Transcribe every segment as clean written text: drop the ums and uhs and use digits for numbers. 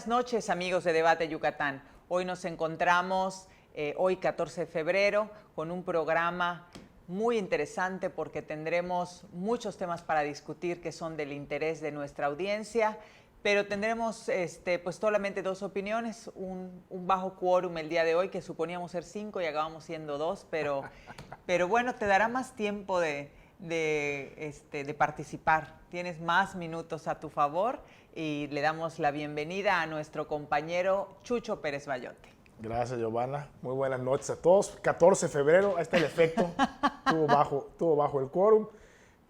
buenas noches, amigos de Debate Yucatán. Hoy nos encontramos, hoy 14 de febrero, con un programa muy interesante porque tendremos muchos temas para discutir que son del interés de nuestra audiencia, pero tendremos pues solamente dos opiniones, un bajo quórum el día de hoy, que suponíamos ser 5 y acabamos siendo 2, pero bueno, te dará más tiempo de participar. Tienes más minutos a tu favor y le damos la bienvenida a nuestro compañero Chucho Pérez Bayote. Gracias, Giovanna. Muy buenas noches a todos. 14 de febrero, ahí está el efecto. Tuvo bajo el quórum.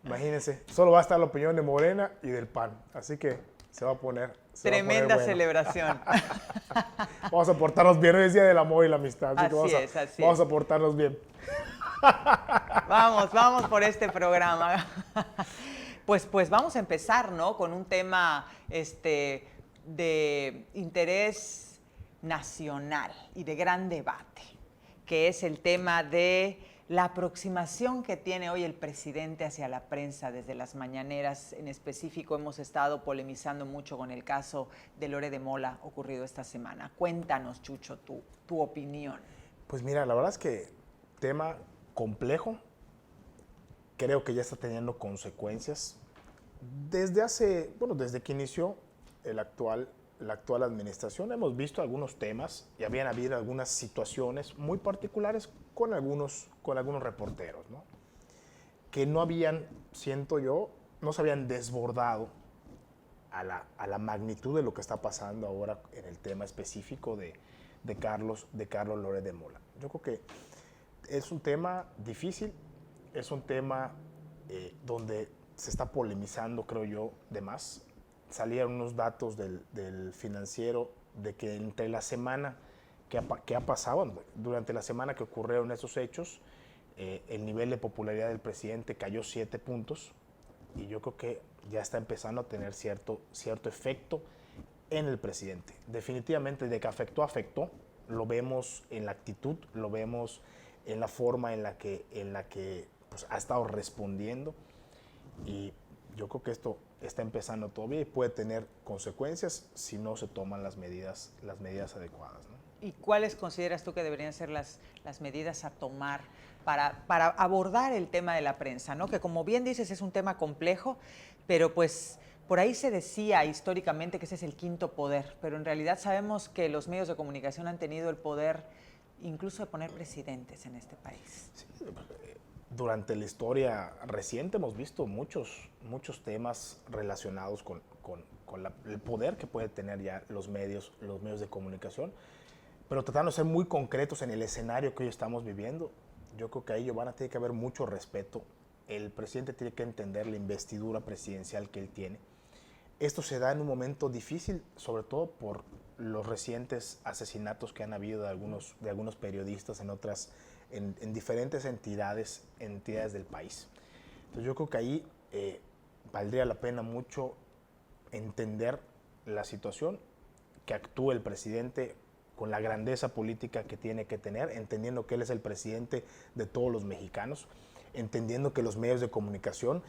Imagínense, solo va a estar la opinión de Morena y del PAN. Así que se va a poner. Tremenda celebración. Vamos a portarnos bien. Hoy es Día del Amor y la Amistad. Así vamos a portarnos bien. Vamos por este programa. Pues vamos a empezar, ¿no? Con un tema de interés nacional y de gran debate, que es el tema de la aproximación que tiene hoy el presidente hacia la prensa desde las mañaneras. En específico, hemos estado polemizando mucho con el caso de Loret de Mola ocurrido esta semana. Cuéntanos, Chucho, tu opinión. Pues mira, la verdad es que tema complejo, creo que ya está teniendo consecuencias. Desde que inició la actual administración hemos visto algunos temas y habían habido algunas situaciones muy particulares con algunos reporteros, ¿no? Que no habían, siento yo, no se habían desbordado a la magnitud de lo que está pasando ahora en el tema específico de Carlos Loret de Mola. Yo creo que es un tema difícil, es un tema donde se está polemizando, creo yo, de más. Salieron unos datos del Financiero de que entre la semana que ha pasado, durante la semana que ocurrieron esos hechos, el nivel de popularidad del presidente cayó 7 puntos y yo creo que ya está empezando a tener cierto efecto en el presidente. Definitivamente de que afectó, lo vemos en la actitud, lo vemos en la forma en la que pues, ha estado respondiendo y yo creo que esto está empezando todavía y puede tener consecuencias si no se toman las medidas adecuadas, ¿no? ¿Y cuáles consideras tú que deberían ser las medidas a tomar para abordar el tema de la prensa, ¿no? Que como bien dices es un tema complejo, pero pues por ahí se decía históricamente que ese es el quinto poder, pero en realidad sabemos que los medios de comunicación han tenido el poder incluso de poner presidentes en este país. Sí, durante la historia reciente hemos visto muchos temas relacionados con el poder que puede tener ya los medios de comunicación, pero tratando de ser muy concretos en el escenario que hoy estamos viviendo. Yo creo que ahí, Giovanna, tiene que haber mucho respeto. El presidente tiene que entender la investidura presidencial que él tiene. Esto se da en un momento difícil, sobre todo por los recientes asesinatos que han habido de algunos periodistas en diferentes entidades del país. Entonces yo creo que ahí valdría la pena mucho entender la situación, que actúe el presidente con la grandeza política que tiene que tener, entendiendo que él es el presidente de todos los mexicanos, entendiendo que los medios de comunicación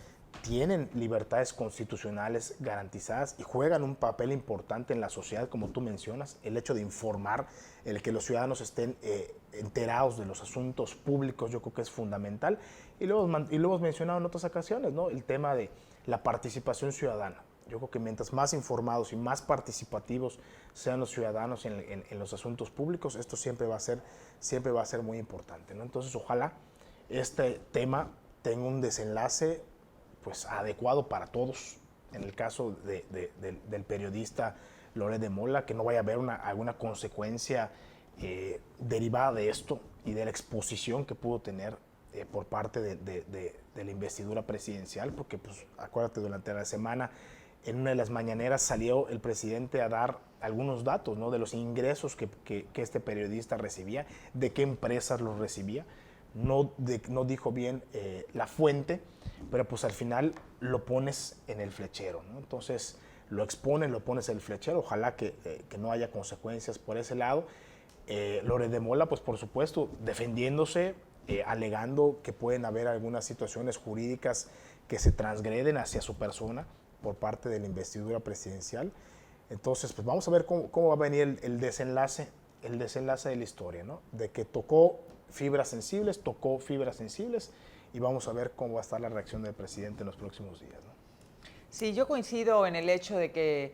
tienen libertades constitucionales garantizadas y juegan un papel importante en la sociedad, como tú mencionas, el hecho de informar, el que los ciudadanos estén enterados de los asuntos públicos, yo creo que es fundamental. Y lo hemos mencionado en otras ocasiones, ¿no? El tema de la participación ciudadana. Yo creo que mientras más informados y más participativos sean los ciudadanos en los asuntos públicos, esto siempre va a ser muy importante, ¿no? Entonces, ojalá este tema tenga un desenlace pues adecuado para todos. En el caso del periodista Loret de Mola, que no vaya a haber alguna consecuencia derivada de esto y de la exposición que pudo tener por parte de la investidura presidencial, porque pues acuérdate, durante la semana en una de las mañaneras salió el presidente a dar algunos datos, ¿no? De los ingresos que este periodista recibía, de qué empresas los recibía. No dijo bien la fuente, pero pues al final lo pones en el flechero, ¿no? Entonces lo expones, lo pones en el flechero. Ojalá que no haya consecuencias por ese lado. Loret de Mola, pues por supuesto, defendiéndose, alegando que pueden haber algunas situaciones jurídicas que se transgreden hacia su persona por parte de la investidura presidencial. Entonces, pues vamos a ver cómo va a venir el desenlace de la historia, ¿no? De que tocó fibras sensibles, y vamos a ver cómo va a estar la reacción del presidente en los próximos días, ¿no? Sí, yo coincido en el hecho de que,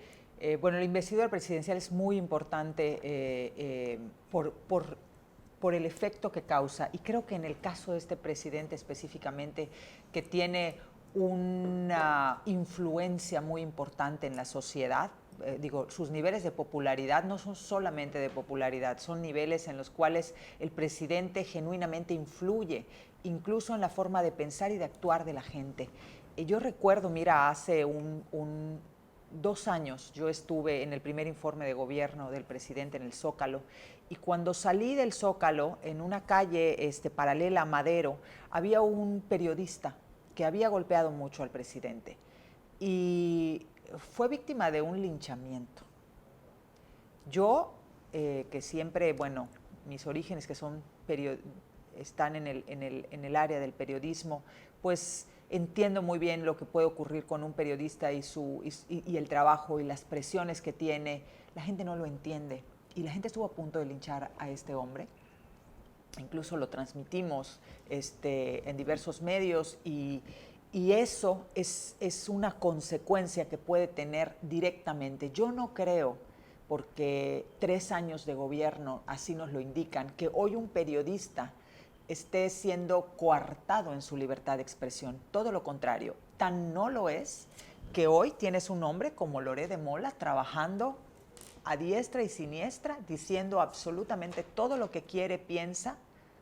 bueno, la investidura presidencial es muy importante por el efecto que causa. Y creo que en el caso de este presidente específicamente, que tiene una influencia muy importante en la sociedad, sus niveles de popularidad no son solamente de popularidad, son niveles en los cuales el presidente genuinamente influye, incluso en la forma de pensar y de actuar de la gente. Yo recuerdo, mira, hace 2 años yo estuve en el primer informe de gobierno del presidente en el Zócalo, y cuando salí del Zócalo, en una calle paralela a Madero, había un periodista que había golpeado mucho al presidente y fue víctima de un linchamiento. Yo, que siempre, bueno, mis orígenes que son están en el área del periodismo, pues entiendo muy bien lo que puede ocurrir con un periodista y el trabajo y las presiones que tiene. La gente no lo entiende y la gente estuvo a punto de linchar a este hombre. Incluso lo transmitimos en diversos medios y eso es una consecuencia que puede tener directamente. Yo no creo, porque 3 años de gobierno así nos lo indican, que hoy un periodista esté siendo coartado en su libertad de expresión. Todo lo contrario, tan no lo es que hoy tienes un hombre como Loret de Mola trabajando a diestra y siniestra, diciendo absolutamente todo lo que quiere, piensa,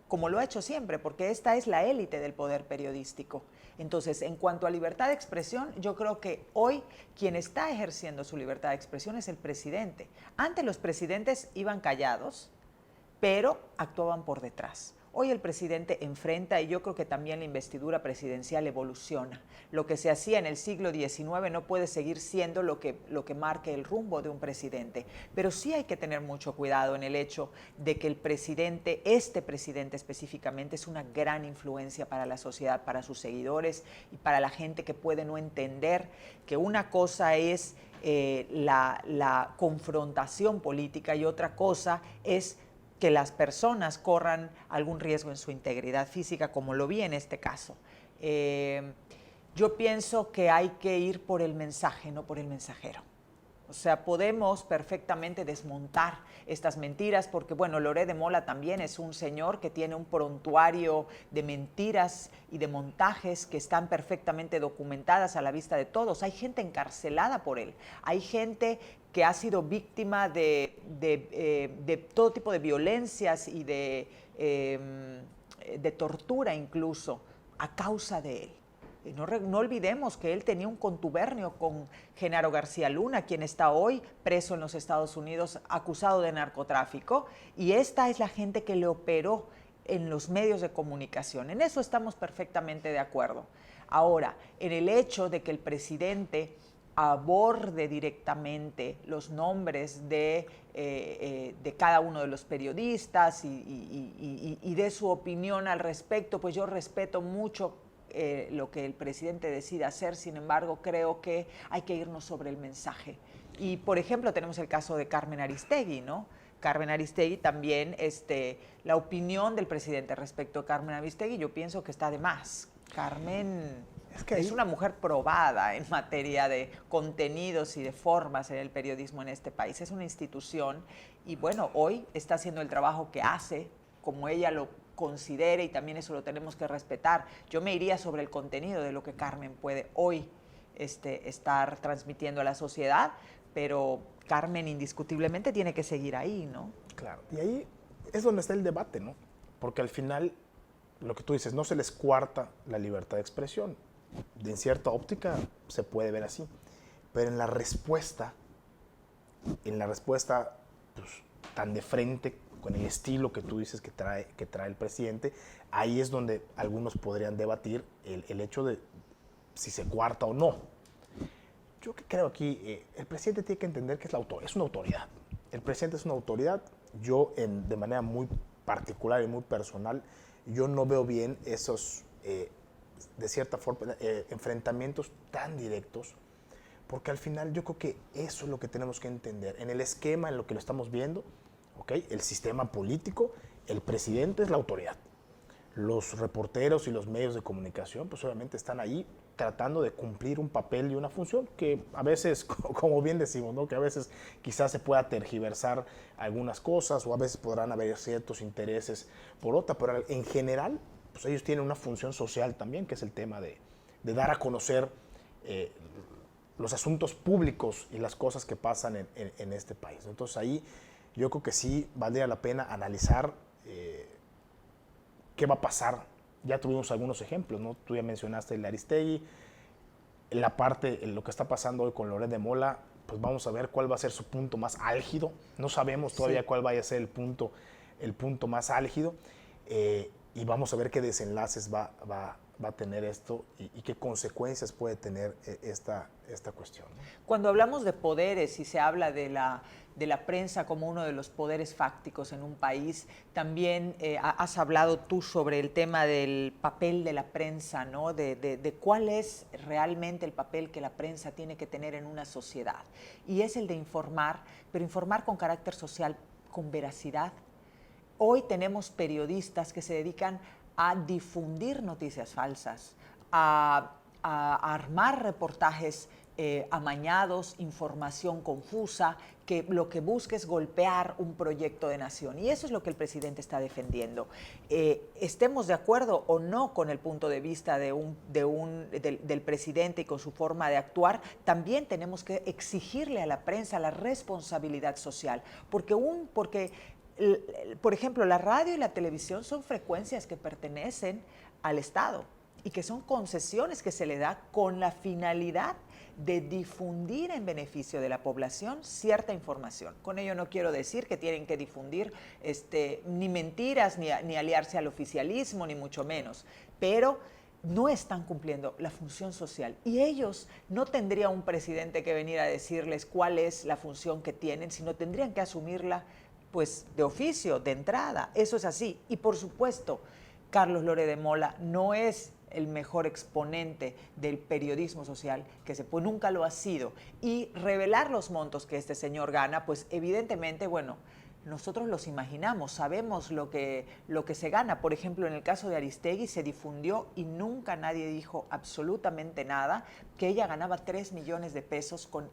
como lo ha hecho siempre, porque esta es la élite del poder periodístico. Entonces, en cuanto a libertad de expresión, yo creo que hoy quien está ejerciendo su libertad de expresión es el presidente. Antes los presidentes iban callados, pero actuaban por detrás. Hoy el presidente enfrenta, y yo creo que también la investidura presidencial evoluciona. Lo que se hacía en el siglo XIX no puede seguir siendo lo que marque el rumbo de un presidente. Pero sí hay que tener mucho cuidado en el hecho de que el presidente, este presidente específicamente, es una gran influencia para la sociedad, para sus seguidores y para la gente que puede no entender que una cosa es la confrontación política y otra cosa es que las personas corran algún riesgo en su integridad física, como lo vi en este caso. Yo pienso que hay que ir por el mensaje, no por el mensajero. O sea, podemos perfectamente desmontar estas mentiras porque, bueno, Loret de Mola también es un señor que tiene un prontuario de mentiras y de montajes que están perfectamente documentadas a la vista de todos. Hay gente encarcelada por él, hay gente que ha sido víctima de todo tipo de violencias y de tortura incluso a causa de él. No olvidemos que él tenía un contubernio con Genaro García Luna, quien está hoy preso en los Estados Unidos acusado de narcotráfico, y esta es la gente que le operó en los medios de comunicación. En eso estamos perfectamente de acuerdo. Ahora, en el hecho de que el presidente aborde directamente los nombres de cada uno de los periodistas y dé su opinión al respecto, pues yo respeto mucho lo que el presidente decida hacer. Sin embargo, creo que hay que irnos sobre el mensaje. Y, por ejemplo, tenemos el caso de Carmen Aristegui, ¿no? Carmen Aristegui también, la opinión del presidente respecto a Carmen Aristegui, yo pienso que está de más. Carmen es una mujer probada en materia de contenidos y de formas en el periodismo en este país. Es una institución y, bueno, hoy está haciendo el trabajo que hace, como ella lo considere, y también eso lo tenemos que respetar. Yo me iría sobre el contenido de lo que Carmen puede hoy estar transmitiendo a la sociedad, pero Carmen indiscutiblemente tiene que seguir ahí, ¿no? Claro, y ahí es donde está el debate, ¿no? Porque al final, lo que tú dices, no se les coarta la libertad de expresión. En cierta óptica se puede ver así, pero en la respuesta pues, tan de frente, con el estilo que tú dices que trae el presidente, ahí es donde algunos podrían debatir el hecho de si se coarta o no. Yo que creo aquí, el presidente tiene que entender que es una autoridad. El presidente es una autoridad. Yo, de manera muy particular y muy personal, yo no veo bien esos, de cierta forma, enfrentamientos tan directos, porque al final yo creo que eso es lo que tenemos que entender. En el esquema, en lo que lo estamos viendo, ¿okay? El sistema político, el presidente es la autoridad. Los reporteros y los medios de comunicación, pues obviamente están ahí tratando de cumplir un papel y una función que a veces, como bien decimos, ¿no? Que a veces quizás se pueda tergiversar algunas cosas o a veces podrán haber ciertos intereses por otra, pero en general, pues ellos tienen una función social también, que es el tema de dar a conocer los asuntos públicos y las cosas que pasan en este país. Entonces ahí yo creo que sí valdría la pena analizar qué va a pasar. Ya tuvimos algunos ejemplos, ¿no? Tú ya mencionaste el Aristegui, lo que está pasando hoy con Loret de Mola, pues vamos a ver cuál va a ser su punto más álgido. No sabemos todavía cuál vaya a ser el punto más álgido y vamos a ver qué desenlaces va a tener esto y qué consecuencias puede tener esta cuestión, ¿no? Cuando hablamos de poderes y se habla de la prensa como uno de los poderes fácticos en un país, también has hablado tú sobre el tema del papel de la prensa, ¿no? De cuál es realmente el papel que la prensa tiene que tener en una sociedad. Y es el de informar, pero informar con carácter social, con veracidad. Hoy tenemos periodistas que se dedican a difundir noticias falsas, a armar reportajes amañados, información confusa, que lo que busca es golpear un proyecto de nación. Y eso es lo que el presidente está defendiendo. Estemos de acuerdo o no con el punto de vista del presidente y con su forma de actuar, también tenemos que exigirle a la prensa la responsabilidad social. Porque por ejemplo, la radio y la televisión son frecuencias que pertenecen al Estado y que son concesiones que se le da con la finalidad de difundir en beneficio de la población cierta información. Con ello no quiero decir que tienen que difundir ni mentiras, ni aliarse al oficialismo, ni mucho menos, pero no están cumpliendo la función social. Y ellos no tendría un presidente que venir a decirles cuál es la función que tienen, sino tendrían que asumirla pues de oficio, de entrada. Eso es así. Y por supuesto, Carlos Loret de Mola no es el mejor exponente del periodismo social que se puede, nunca lo ha sido. Y revelar los montos que este señor gana, pues evidentemente, bueno, nosotros los imaginamos, sabemos lo que se gana. Por ejemplo, en el caso de Aristegui se difundió y nunca nadie dijo absolutamente nada, que ella ganaba 3 millones de pesos con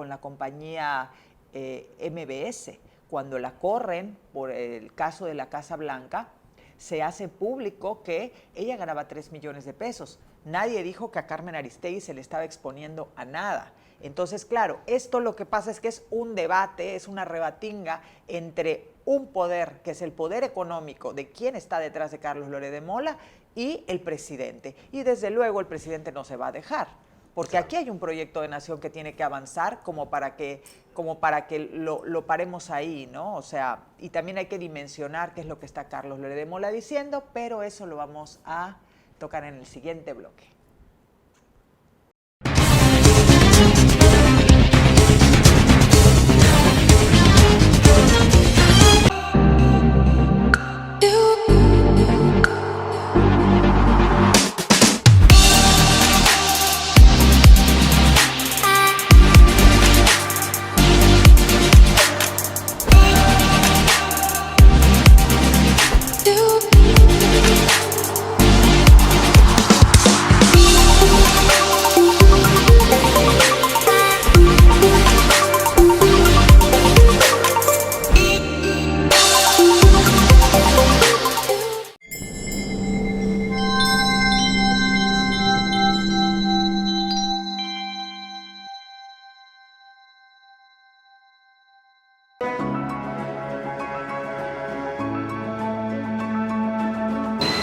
la compañía MBS. Cuando la corren por el caso de la Casa Blanca, se hace público que ella ganaba 3 millones de pesos. Nadie dijo que a Carmen Aristegui se le estaba exponiendo a nada. Entonces, claro, esto lo que pasa es que es un debate, es una rebatinga entre un poder, que es el poder económico de quién está detrás de Carlos Loret de Mola, y el presidente. Y desde luego el presidente no se va a dejar. Porque aquí hay un proyecto de nación que tiene que avanzar como para que lo paremos ahí, ¿no? O sea, y también hay que dimensionar qué es lo que está Carlos Loret de Mola diciendo, pero eso lo vamos a tocar en el siguiente bloque.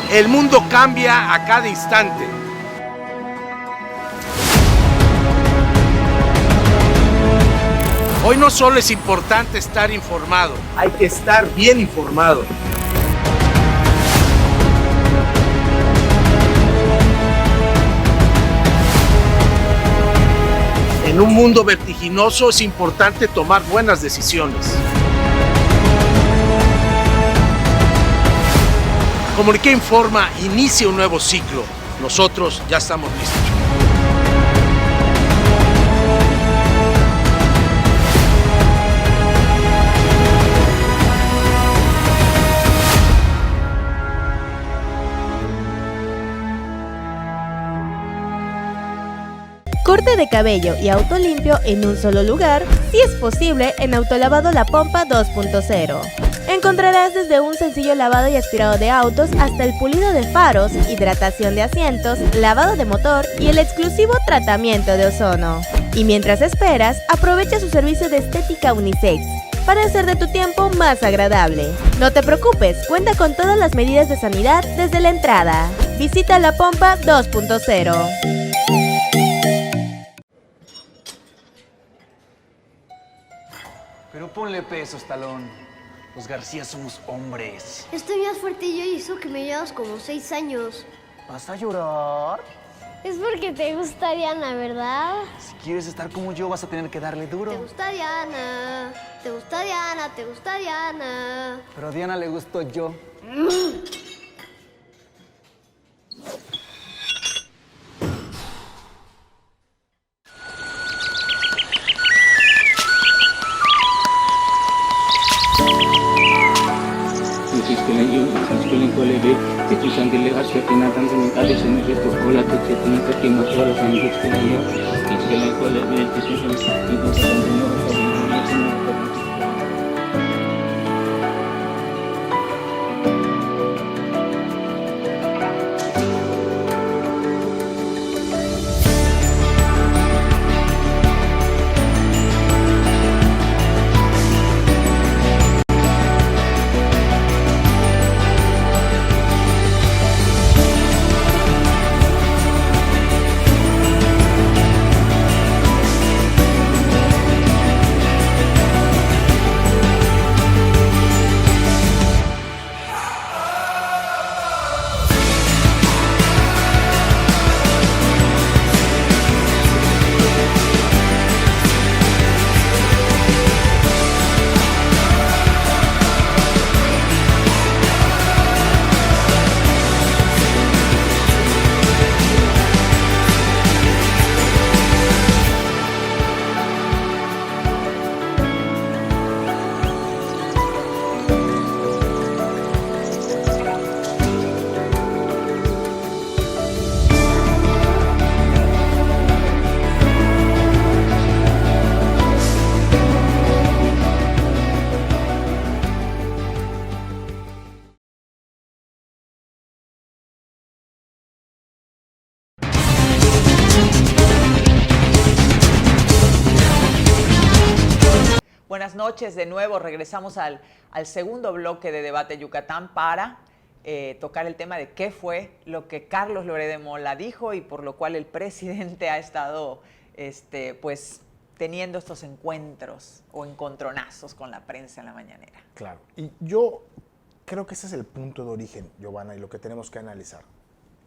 El mundo cambia a cada instante. Hoy no solo es importante estar informado, hay que estar bien informado. En un mundo vertiginoso es importante tomar buenas decisiones. Comuniqué Informa inicia un nuevo ciclo. Nosotros ya estamos listos. corte de cabello y auto limpio en un solo lugar, si es posible en Autolavado La Pompa 2.0. Encontrarás desde un sencillo lavado y aspirado de autos hasta el pulido de faros, hidratación de asientos, lavado de motor y el exclusivo tratamiento de ozono. Y mientras esperas, aprovecha su servicio de estética unisex para hacer de tu tiempo más agradable. No te preocupes, cuenta con todas las medidas de sanidad desde la entrada. Visita La Pompa 2.0. Pero ponle peso, Estalón. Los García somos hombres. Estoy más fuerte yo y eso que me llevas como 6 años. ¿Vas a llorar? Es porque te gusta Diana, ¿verdad? Si quieres estar como yo, vas a tener que darle duro. Te gusta Diana, te gusta Diana, te gusta Diana. Pero a Diana le gustó yo. Buenas noches, de nuevo regresamos al segundo bloque de Debate Yucatán para tocar el tema de qué fue lo que Carlos Loret de Mola dijo y por lo cual el presidente ha estado pues teniendo estos encuentros o encontronazos con la prensa en la mañanera. Claro, y yo creo que ese es el punto de origen, Giovanna, y lo que tenemos que analizar.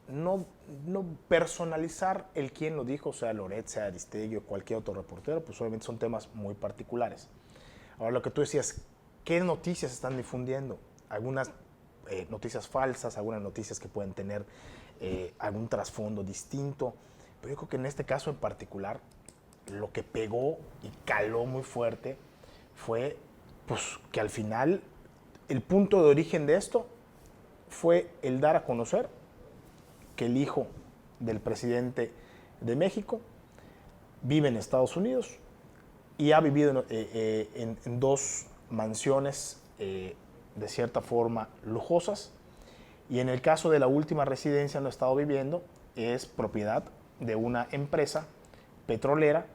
No personalizar el quién lo dijo, sea Loret, sea Aristegui o cualquier otro reportero, pues obviamente son temas muy particulares. Ahora, lo que tú decías, ¿qué noticias están difundiendo? Algunas noticias falsas, algunas noticias que pueden tener algún trasfondo distinto, pero yo creo que en este caso en particular, lo que pegó y caló muy fuerte fue pues, que al final el punto de origen de esto fue el dar a conocer que el hijo del presidente de México vive en Estados Unidos y ha vivido en 2 mansiones de cierta forma lujosas, y en el caso de la última residencia donde ha estado viviendo es propiedad de una empresa petrolera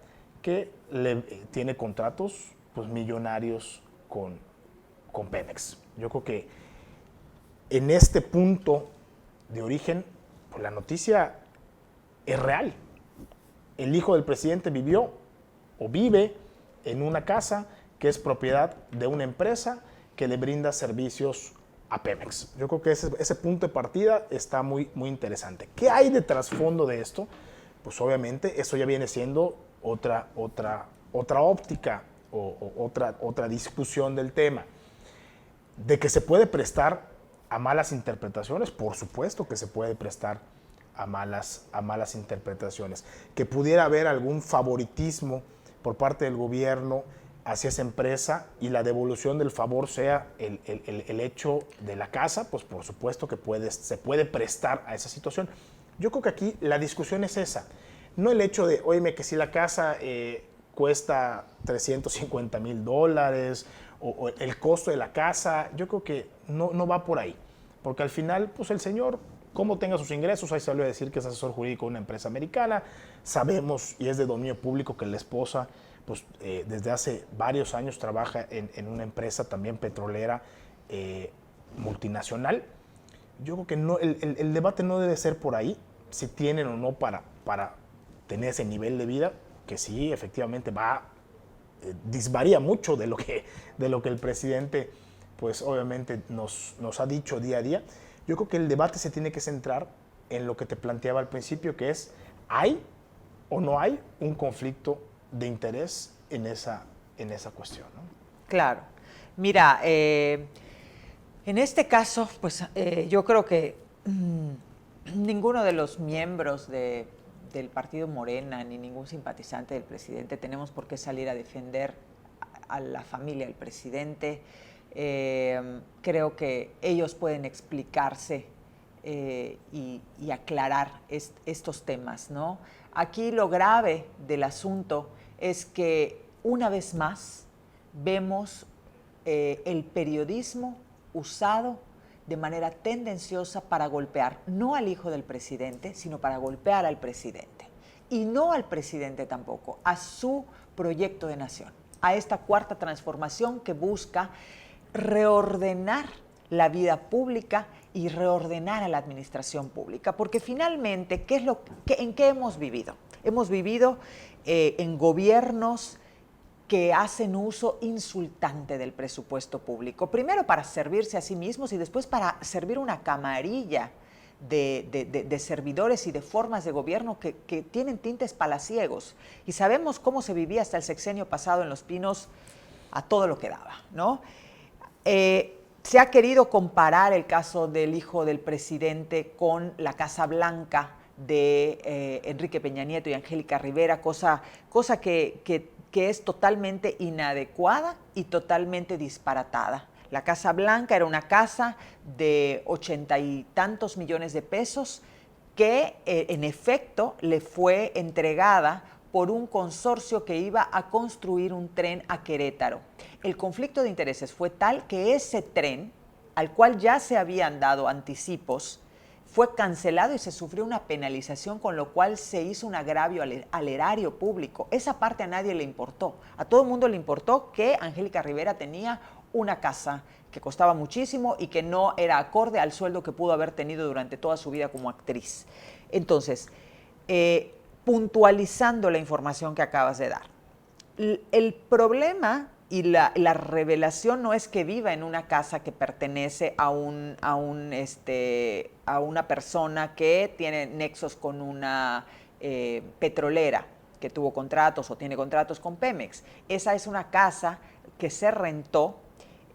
que tiene contratos pues, millonarios con Pemex. Yo creo que en este punto de origen pues, la noticia es real. El hijo del presidente vivió o vive en una casa que es propiedad de una empresa que le brinda servicios a Pemex. Yo creo que ese punto de partida está muy, muy interesante. ¿Qué hay de trasfondo de esto? Pues obviamente eso ya viene siendo otra óptica o otra discusión del tema. De que se puede prestar a malas interpretaciones, por supuesto que se puede prestar a malas interpretaciones. Que pudiera haber algún favoritismo por parte del gobierno hacia esa empresa y la devolución del favor sea el hecho de la casa, pues por supuesto que se puede prestar a esa situación. Yo creo que aquí la discusión es esa, No el hecho de, oye, que si la casa cuesta $350,000 o el costo de la casa, yo creo que no va por ahí. Porque al final, pues el señor, como tenga sus ingresos, ahí se salió a decir que es asesor jurídico de una empresa americana. Sabemos, y es de dominio público, que la esposa, pues desde hace varios años trabaja en una empresa también petrolera multinacional. Yo creo que no, el debate no debe ser por ahí, si tienen o no para tener ese nivel de vida, que sí, efectivamente disvaría mucho de lo que el presidente, pues obviamente nos ha dicho día a día. Yo creo que el debate se tiene que centrar en lo que te planteaba al principio, que es, ¿hay o no hay un conflicto de interés en esa cuestión, ¿no? Claro. Mira, en este caso, pues yo creo que ninguno de los miembros del partido Morena, ni ningún simpatizante del presidente, tenemos por qué salir a defender a la familia del presidente. Creo que ellos pueden explicarse y aclarar estos temas, ¿no? Aquí lo grave del asunto es que una vez más vemos el periodismo usado de manera tendenciosa para golpear no al hijo del presidente, sino para golpear al presidente. Y no al presidente tampoco, a su proyecto de nación, a esta cuarta transformación que busca reordenar la vida pública y reordenar a la administración pública. Porque finalmente, ¿en qué hemos vivido? Hemos vivido en gobiernos que hacen uso insultante del presupuesto público, primero para servirse a sí mismos y después para servir una camarilla de servidores y de formas de gobierno que tienen tintes palaciegos. Y sabemos cómo se vivía hasta el sexenio pasado en Los Pinos a todo lo que daba, ¿no? Se ha querido comparar el caso del hijo del presidente con la Casa Blanca de Enrique Peña Nieto y Angélica Rivera, cosa que es totalmente inadecuada y totalmente disparatada. La Casa Blanca era una casa de 80 y tantos millones de pesos que en efecto le fue entregada por un consorcio que iba a construir un tren a Querétaro. El conflicto de intereses fue tal que ese tren, al cual ya se habían dado anticipos, fue cancelado y se sufrió una penalización, con lo cual se hizo un agravio al erario público. Esa parte a nadie le importó. A todo el mundo le importó que Angélica Rivera tenía una casa que costaba muchísimo y que no era acorde al sueldo que pudo haber tenido durante toda su vida como actriz. Entonces, puntualizando la información que acabas de dar, el problema y la revelación no es que viva en una casa que pertenece a una persona que tiene nexos con una petrolera que tuvo contratos o tiene contratos con Pemex. Esa es una casa que se rentó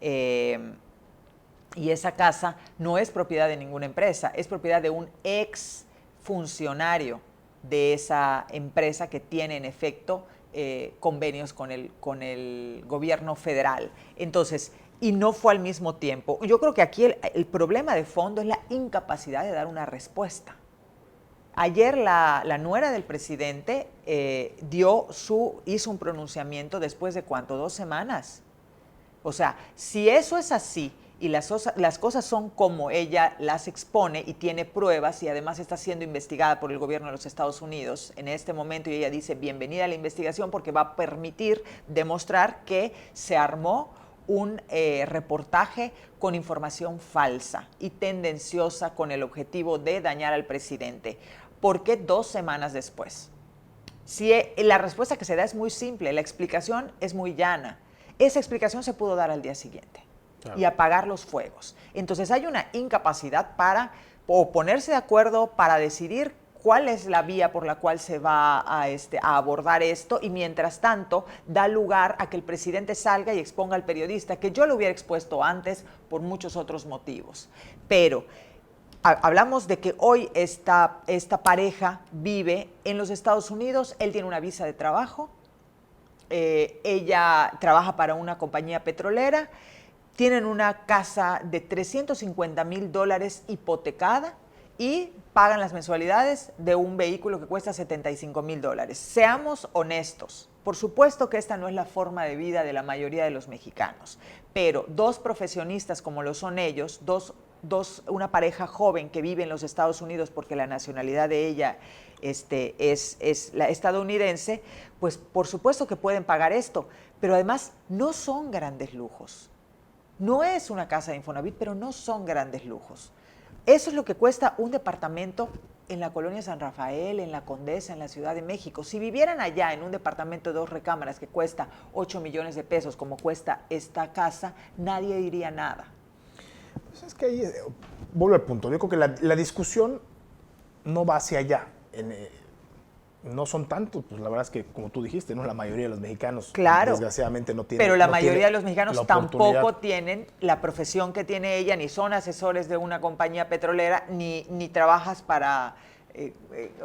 y esa casa no es propiedad de ninguna empresa, es propiedad de un ex funcionario de esa empresa que tiene en efecto convenios con el gobierno federal. Entonces, y no fue al mismo tiempo. Yo creo que aquí el problema de fondo es la incapacidad de dar una respuesta. Ayer la nuera del presidente hizo un pronunciamiento después de ¿cuánto? 2 semanas. O sea, si eso es así y las cosas son como ella las expone y tiene pruebas y además está siendo investigada por el gobierno de los Estados Unidos en este momento, y ella dice bienvenida a la investigación porque va a permitir demostrar que se armó un reportaje con información falsa y tendenciosa con el objetivo de dañar al presidente. ¿Por qué 2 semanas después? Si la respuesta que se da es muy simple, la explicación es muy llana. Esa explicación se pudo dar al día siguiente. Claro. Y apagar los fuegos. Entonces hay una incapacidad para ponerse de acuerdo, para decidir cuál es la vía por la cual se va a abordar esto, y mientras tanto da lugar a que el presidente salga y exponga al periodista, que yo lo hubiera expuesto antes por muchos otros motivos. Pero hablamos de que hoy esta pareja vive en los Estados Unidos, él tiene una visa de trabajo, ella trabaja para una compañía petrolera, tienen una casa de $350,000 hipotecada y pagan las mensualidades de un vehículo que cuesta $75,000. Seamos honestos, por supuesto que esta no es la forma de vida de la mayoría de los mexicanos, pero dos profesionistas como lo son ellos, una pareja joven que vive en los Estados Unidos porque la nacionalidad de ella es la estadounidense, pues por supuesto que pueden pagar esto, pero además no son grandes lujos. No es una casa de Infonavit, pero no son grandes lujos. Eso es lo que cuesta un departamento en la colonia San Rafael, en la Condesa, en la Ciudad de México. Si vivieran allá en un departamento de 2 recámaras que cuesta 8 millones de pesos, como cuesta esta casa, nadie diría nada. Pues es que ahí vuelvo al punto. Yo creo que la discusión no va hacia allá. No son tantos, pues la verdad es que, como tú dijiste, ¿no? La mayoría de los mexicanos, claro, desgraciadamente, no tienen. Pero la mayoría de los mexicanos tampoco tienen la profesión que tiene ella, ni son asesores de una compañía petrolera, ni trabajas para,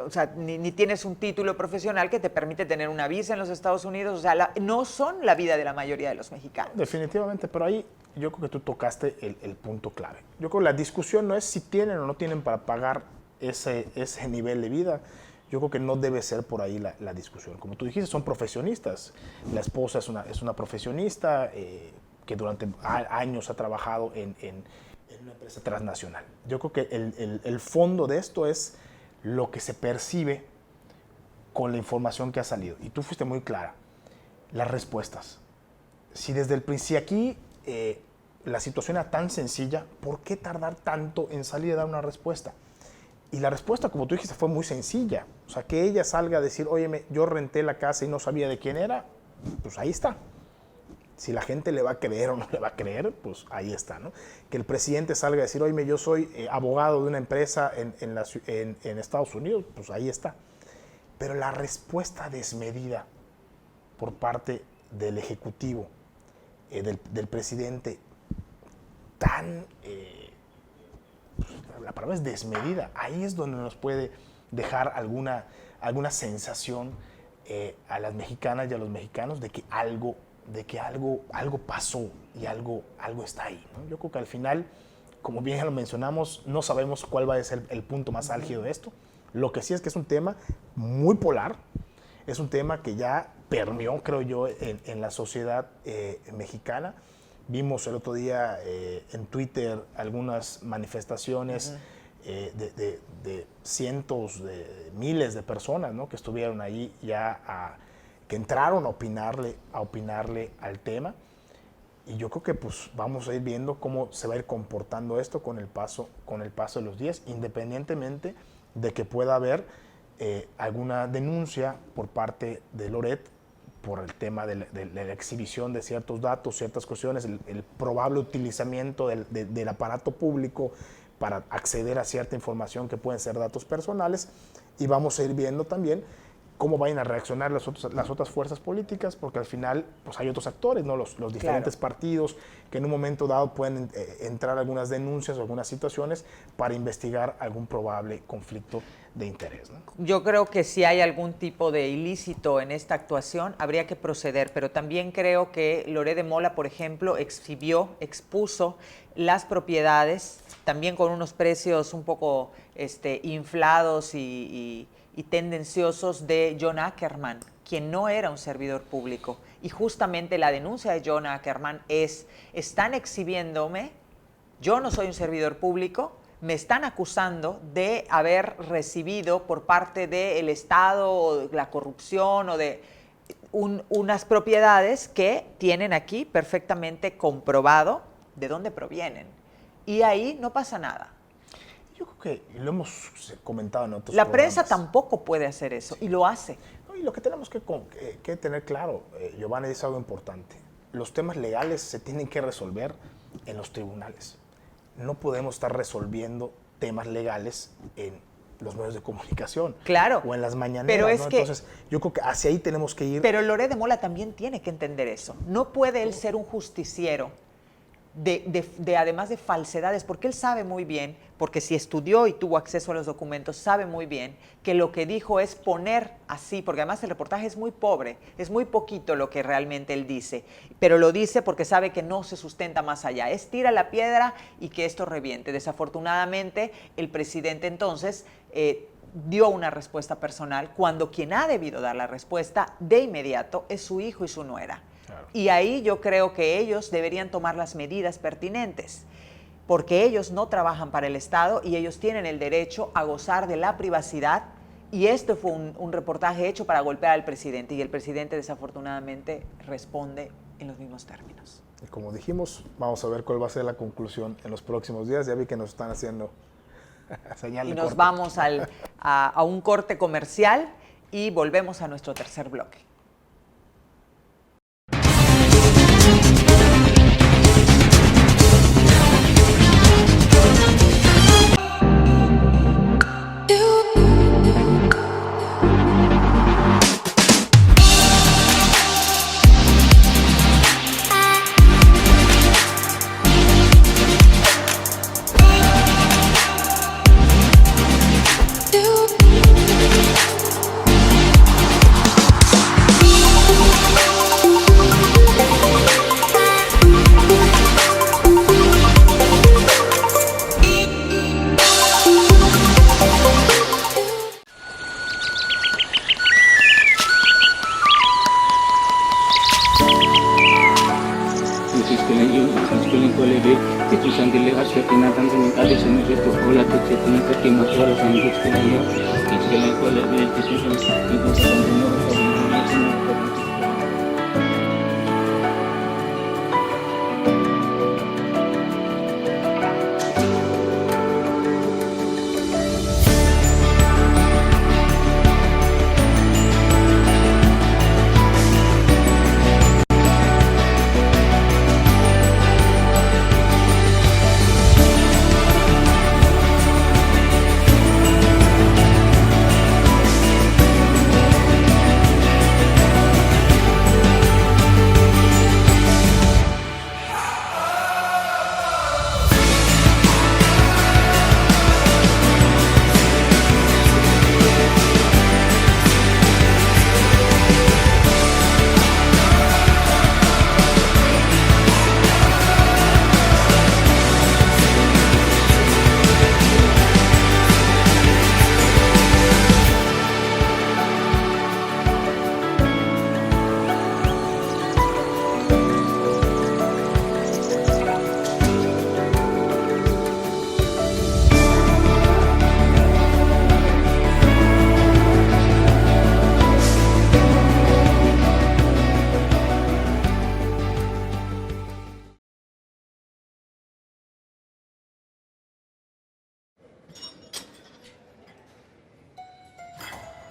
o sea, ni tienes un título profesional que te permite tener una visa en los Estados Unidos. O sea, no son la vida de la mayoría de los mexicanos. Definitivamente, pero ahí yo creo que tú tocaste el punto clave. Yo creo que la discusión no es si tienen o no tienen para pagar ese nivel de vida. Yo creo que no debe ser por ahí la discusión. Como tú dijiste, son profesionistas. La esposa es una profesionista que durante años ha trabajado en una empresa transnacional. Yo creo que el fondo de esto es lo que se percibe con la información que ha salido. Y tú fuiste muy clara. Las respuestas. Si desde el principio aquí la situación era tan sencilla, ¿por qué tardar tanto en salir a dar una respuesta? Y la respuesta, como tú dijiste, fue muy sencilla. O sea, que ella salga a decir, óyeme, yo renté la casa y no sabía de quién era, pues ahí está. Si la gente le va a creer o no le va a creer, pues ahí está, ¿no? Que el presidente salga a decir, óyeme, yo soy abogado de una empresa en Estados Unidos, pues ahí está. Pero la respuesta desmedida por parte del Ejecutivo, del presidente, tan... la palabra es desmedida. Ahí es donde nos puede dejar alguna sensación a las mexicanas y a los mexicanos de que algo pasó y algo está ahí, ¿no? Yo creo que al final, como bien ya lo mencionamos, no sabemos cuál va a ser el punto más álgido de esto. Lo que sí es que es un tema muy polar, es un tema que ya permeó, creo yo, en la sociedad mexicana. Vimos el otro día en Twitter algunas manifestaciones de cientos, de miles de personas, ¿no? Que estuvieron ahí ya, que entraron a opinarle al tema. Y yo creo que pues vamos a ir viendo cómo se va a ir comportando esto con el paso de los días, independientemente de que pueda haber alguna denuncia por parte de Loret por el tema de la exhibición de ciertos datos, ciertas cuestiones, el probable utilizamiento del aparato público para acceder a cierta información que pueden ser datos personales, y vamos a ir viendo también cómo vayan a reaccionar las otras fuerzas políticas, porque al final pues hay otros actores, ¿no? Los diferentes partidos que en un momento dado pueden entrar algunas denuncias o algunas situaciones para investigar algún probable conflicto de interés, ¿no? Yo creo que si hay algún tipo de ilícito en esta actuación, habría que proceder, pero también creo que Loret de Mola, por ejemplo, expuso las propiedades, también con unos precios un poco inflados y tendenciosos, de John Ackerman, quien no era un servidor público. Y justamente la denuncia de John Ackerman es: están exhibiéndome, yo no soy un servidor público, me están acusando de haber recibido por parte del Estado o de la corrupción o de unas propiedades que tienen aquí perfectamente comprobado de dónde provienen. Y ahí no pasa nada. Yo creo que lo hemos comentado en otros La programas. prensa tampoco puede hacer eso, y lo hace. Y lo que tenemos que tener claro, Giovanna, es algo importante. Los temas legales se tienen que resolver en los tribunales. No podemos estar resolviendo temas legales en los medios de comunicación. Claro. O en las mañaneras, pero es ¿no? que, entonces, yo creo que hacia ahí tenemos que ir. Pero Loret de Mola también tiene que entender eso. No puede él ser un justiciero además de falsedades, porque él sabe muy bien, porque si estudió y tuvo acceso a los documentos, sabe muy bien que lo que dijo es poner así, porque además el reportaje es muy pobre, es muy poquito lo que realmente él dice, pero lo dice porque sabe que no se sustenta más allá, es tira la piedra y que esto reviente. Desafortunadamente, el presidente entonces dio una respuesta personal cuando quien ha debido dar la respuesta de inmediato es su hijo y su nuera. Claro. Y ahí yo creo que ellos deberían tomar las medidas pertinentes, porque ellos no trabajan para el Estado y ellos tienen el derecho a gozar de la privacidad, y esto fue un reportaje hecho para golpear al presidente, y el presidente desafortunadamente responde en los mismos términos. Y como dijimos, vamos a ver cuál va a ser la conclusión en los próximos días. Ya vi que nos están haciendo señal de corte. Y nos vamos a un corte comercial y volvemos a nuestro tercer bloque.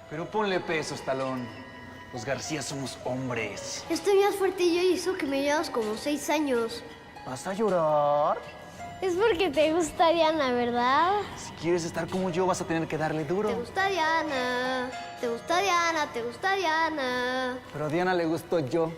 Pero ponle pesos, Talón. Los García somos hombres. Estoy más fuerte yo y eso que me llevas como 6 años. ¿Vas a llorar? Es porque te gusta Diana, ¿verdad? Si quieres estar como yo, vas a tener que darle duro. Te gusta Diana, te gusta Diana, te gusta Diana. Pero a Diana le gustó yo.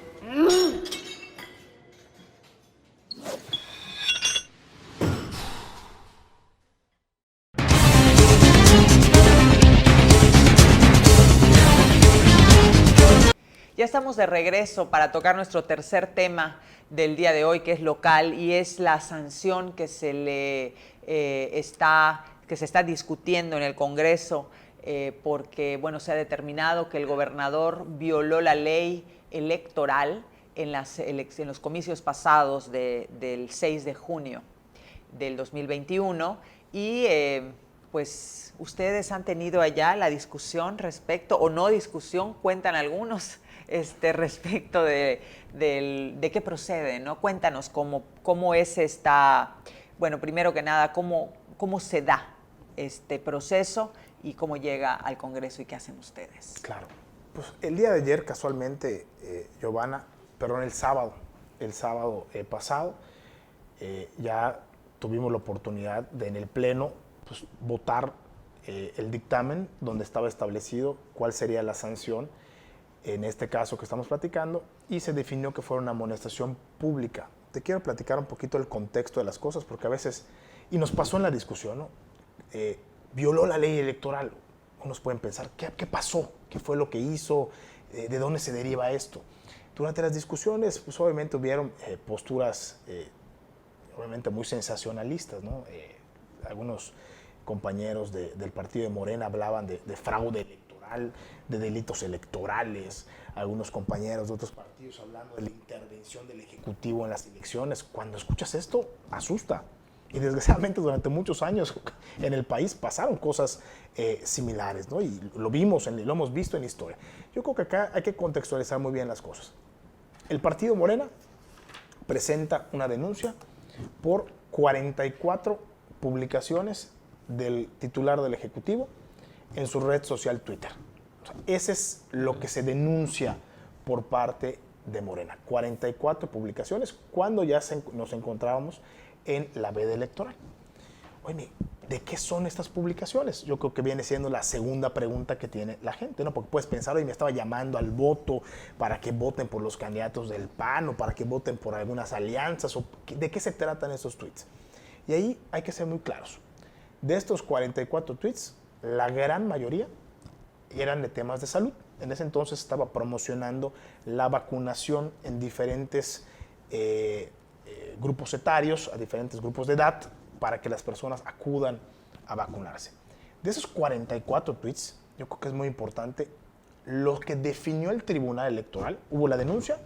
Ya estamos de regreso para tocar nuestro tercer tema del día de hoy, que es local, y es la sanción que se está discutiendo en el Congreso, porque bueno, se ha determinado que el gobernador violó la ley electoral en los comicios pasados del 6 de junio del 2021 y pues ustedes han tenido allá la discusión respecto, o no discusión, cuentan algunos, respecto de qué procede, ¿no? Cuéntanos cómo es esta, bueno, primero que nada, cómo se da este proceso y cómo llega al Congreso y qué hacen ustedes. Claro, pues el día de ayer casualmente, Giovanna, perdón, el sábado pasado, ya tuvimos la oportunidad de en el Pleno pues, votar el dictamen donde estaba establecido cuál sería la sanción en este caso que estamos platicando, y se definió que fuera una amonestación pública te quiero platicar un poquito el contexto de las cosas, porque a veces, y nos pasó en la discusión, ¿no? Violó la ley electoral. Unos pueden pensar, ¿qué pasó? ¿Qué fue lo que hizo? ¿De dónde se deriva esto? Durante las discusiones, pues obviamente hubieron posturas, obviamente muy sensacionalistas, ¿no? Algunos compañeros del partido de Morena hablaban de fraude electoral, de delitos electorales. Algunos compañeros de otros partidos hablando de la intervención del Ejecutivo en las elecciones. Cuando escuchas esto, asusta. Y desgraciadamente durante muchos años en el país pasaron cosas similares, ¿no? Y lo hemos visto en la historia. Yo creo que acá hay que contextualizar muy bien las cosas. El partido Morena presenta una denuncia por 44 publicaciones del titular del Ejecutivo en su red social Twitter. O sea, ese es lo que se denuncia por parte de Morena. 44 publicaciones cuando ya nos encontrábamos en la veda electoral. Oye, ¿de qué son estas publicaciones? Yo creo que viene siendo la segunda pregunta que tiene la gente, ¿no? Porque puedes pensar, oye, me estaba llamando al voto para que voten por los candidatos del PAN o para que voten por algunas alianzas, o ¿de qué se tratan esos tweets? Y ahí hay que ser muy claros. De estos 44 tweets, la gran mayoría eran de temas de salud. En ese entonces estaba promocionando la vacunación en diferentes grupos etarios, a diferentes grupos de edad, para que las personas acudan a vacunarse. De esos 44 tweets, yo creo que es muy importante lo que definió el Tribunal Electoral. Hubo la denuncia,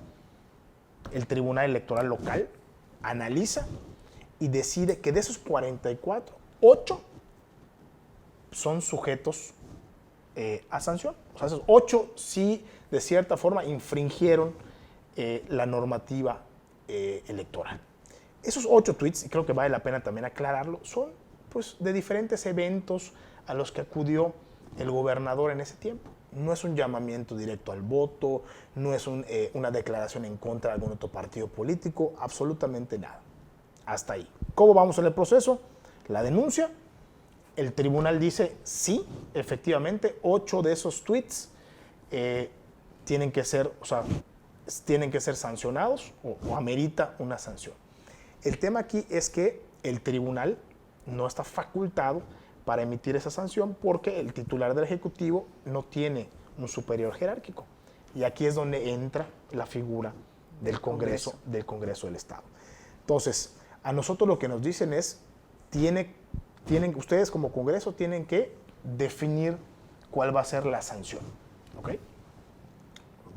el Tribunal Electoral local analiza y decide que de esos 44, 8 son sujetos a sanción. O sea, esos 8 sí, de cierta forma, infringieron la normativa electoral. Esos 8 tweets, y creo que vale la pena también aclararlo, son pues, de diferentes eventos a los que acudió el gobernador en ese tiempo. No es un llamamiento directo al voto, no es una declaración en contra de algún otro partido político, absolutamente nada. Hasta ahí. ¿Cómo vamos en el proceso? La denuncia. El tribunal dice, sí, efectivamente, 8 de esos tweets tienen que ser sancionados o amerita una sanción. El tema aquí es que el tribunal no está facultado para emitir esa sanción porque el titular del Ejecutivo no tiene un superior jerárquico. Y aquí es donde entra la figura del Congreso del Estado. Entonces, a nosotros lo que nos dicen es, ustedes como Congreso tienen que definir cuál va a ser la sanción. ¿Ok?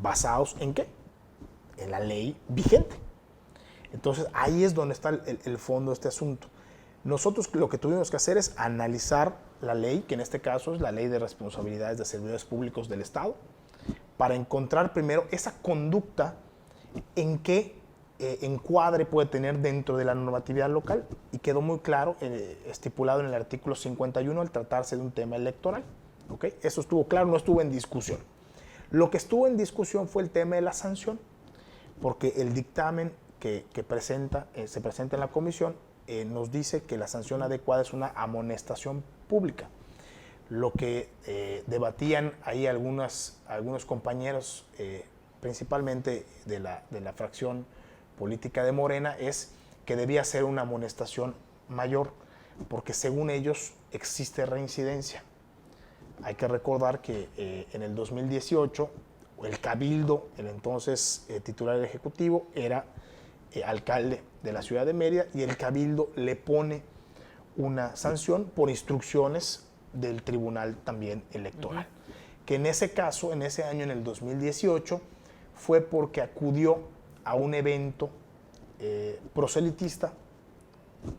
¿Basados en qué? En la ley vigente. Entonces, ahí es donde está el fondo de este asunto. Nosotros lo que tuvimos que hacer es analizar la ley, que en este caso es la Ley de Responsabilidades de Servidores Públicos del Estado, para encontrar primero esa conducta en qué encuadre puede tener dentro de la normatividad local, y quedó muy claro, estipulado en el artículo 51 al tratarse de un tema electoral. ¿Okay? Eso estuvo claro, no estuvo en discusión. Lo que estuvo en discusión fue el tema de la sanción, porque el dictamen que se presenta en la comisión nos dice que la sanción adecuada es una amonestación pública. Lo que debatían ahí algunos compañeros, principalmente de la fracción política de Morena, es que debía ser una amonestación mayor, porque según ellos existe reincidencia. Hay que recordar que en el 2018 el Cabildo, el entonces titular del Ejecutivo, era alcalde de la ciudad de Mérida, y el Cabildo le pone una sanción por instrucciones del Tribunal también Electoral. Que en ese caso, en ese año, en el 2018, fue porque acudió a un evento proselitista,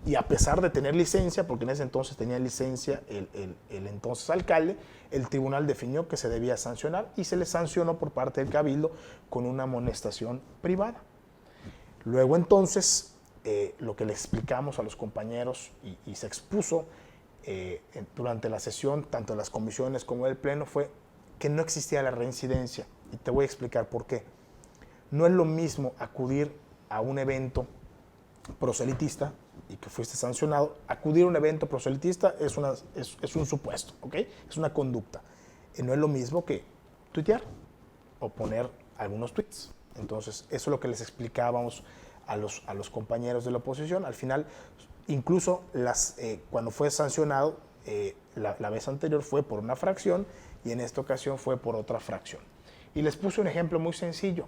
y a pesar de tener licencia, porque en ese entonces tenía licencia el entonces alcalde, el tribunal definió que se debía sancionar y se le sancionó por parte del Cabildo con una amonestación privada. Luego entonces, lo que le explicamos a los compañeros y se expuso durante la sesión, tanto de las comisiones como del Pleno, fue que no existía la reincidencia. Y te voy a explicar por qué. No es lo mismo acudir a un evento proselitista y que fuiste sancionado. Acudir a un evento proselitista es un supuesto, ¿ok? Es una conducta. No es lo mismo que tuitear o poner algunos tweets. Entonces, eso es lo que les explicábamos a los compañeros de la oposición. Al final, incluso cuando fue sancionado, la vez anterior fue por una fracción y en esta ocasión fue por otra fracción. Y les puse un ejemplo muy sencillo.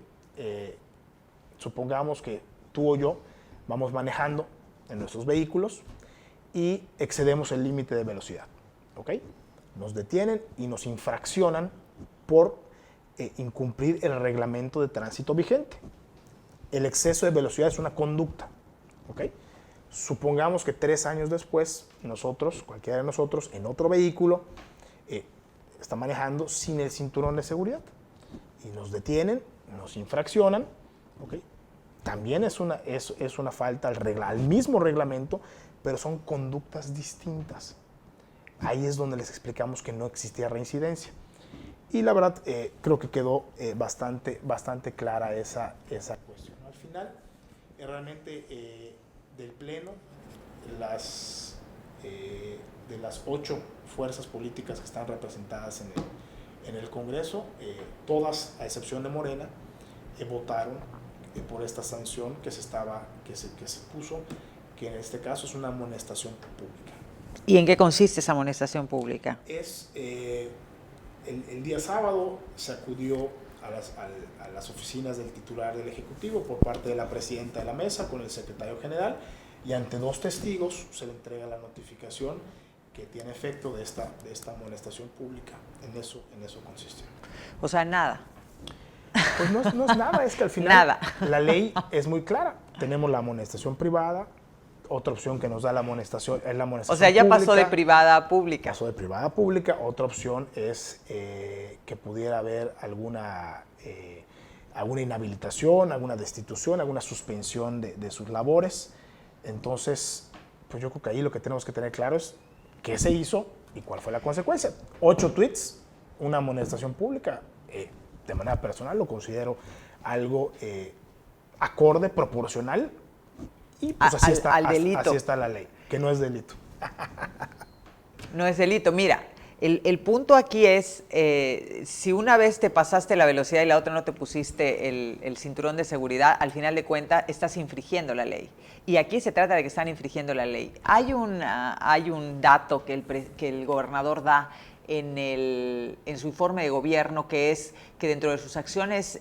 Supongamos que tú o yo vamos manejando en nuestros vehículos y excedemos el límite de velocidad, ¿ok? Nos detienen y nos infraccionan por incumplir el reglamento de tránsito vigente. El exceso de velocidad es una conducta, ¿ok? Supongamos que 3 años después, cualquiera de nosotros, en otro vehículo, está manejando sin el cinturón de seguridad y nos detienen, nos infraccionan, ¿ok? También es una falta al mismo reglamento, pero son conductas distintas. Ahí es donde les explicamos que no existía reincidencia. Y la verdad, creo que quedó bastante clara esa cuestión. Al final, realmente del Pleno, de las 8 fuerzas políticas que están representadas en el Congreso, todas, a excepción de Morena, votaron por esta sanción que se puso, que en este caso es una amonestación pública. ¿Y en qué consiste esa amonestación pública? El día sábado se acudió a las oficinas del titular del Ejecutivo por parte de la presidenta de la mesa con el secretario general, y ante 2 testigos se le entrega la notificación que tiene efecto de esta amonestación pública. En eso consistió. O sea, nada. Pues no es nada, es que al final Nada. La ley es muy clara. Tenemos la amonestación privada, otra opción que nos da la amonestación es la amonestación O sea, ya pública. pasó de privada a pública. Pasó de privada a pública. Otra opción es que pudiera haber alguna inhabilitación, alguna destitución, alguna suspensión de sus labores. Entonces, pues yo creo que ahí lo que tenemos que tener claro es qué se hizo y cuál fue la consecuencia. 8 tweets, una amonestación pública. De manera personal lo considero algo acorde, proporcional, y pues al delito. así está la ley, que no es delito. No es delito. Mira, el punto aquí es, si una vez te pasaste la velocidad y la otra no te pusiste el cinturón de seguridad, al final de cuentas estás infringiendo la ley. Y aquí se trata de que están infringiendo la ley. Hay un dato que el gobernador da en su informe de gobierno, que es que dentro de sus acciones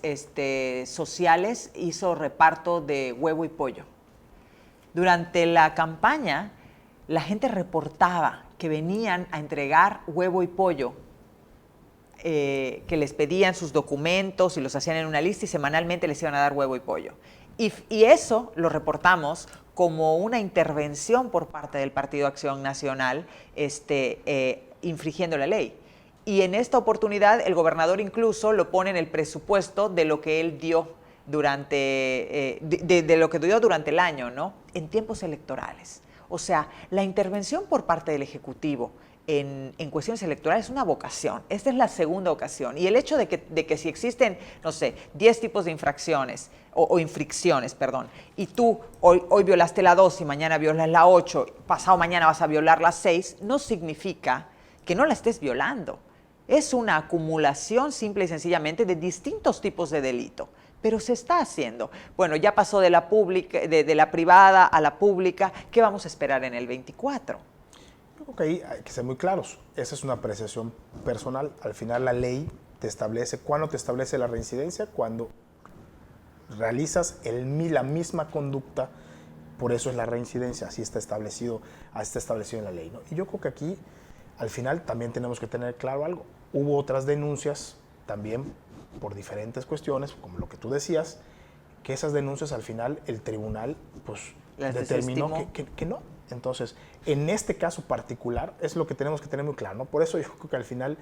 sociales hizo reparto de huevo y pollo. Durante la campaña, la gente reportaba que venían a entregar huevo y pollo, que les pedían sus documentos y los hacían en una lista y semanalmente les iban a dar huevo y pollo. Y eso lo reportamos como una intervención por parte del Partido Acción Nacional, infringiendo la ley. Y en esta oportunidad el gobernador incluso lo pone en el presupuesto de lo que él dio durante, de lo que dio durante el año, ¿no? En tiempos electorales. O sea, la intervención por parte del Ejecutivo en cuestiones electorales es una vocación. Esta es la segunda ocasión. Y el hecho de que si existen, no sé, 10 tipos de infracciones o infracciones, perdón, y tú hoy violaste la 2 y mañana violas la 8, pasado mañana vas a violar la 6, no significa que no la estés violando. Es una acumulación simple y sencillamente de distintos tipos de delito. Pero se está haciendo. Bueno, ya pasó de la pública, de la privada a la pública. ¿Qué vamos a esperar en el 24? Yo creo que ahí hay que ser muy claros. Esa es una apreciación personal. Al final la ley te establece, ¿cuándo te establece la reincidencia? Cuando realizas la misma conducta, por eso es la reincidencia, así está establecido en la ley, ¿no? Y yo creo que aquí, al final, también tenemos que tener claro algo. Hubo otras denuncias también por diferentes cuestiones, como lo que tú decías, que esas denuncias al final el tribunal pues determinó que no. Entonces, en este caso particular es lo que tenemos que tener muy claro, ¿no? Por eso yo creo que al final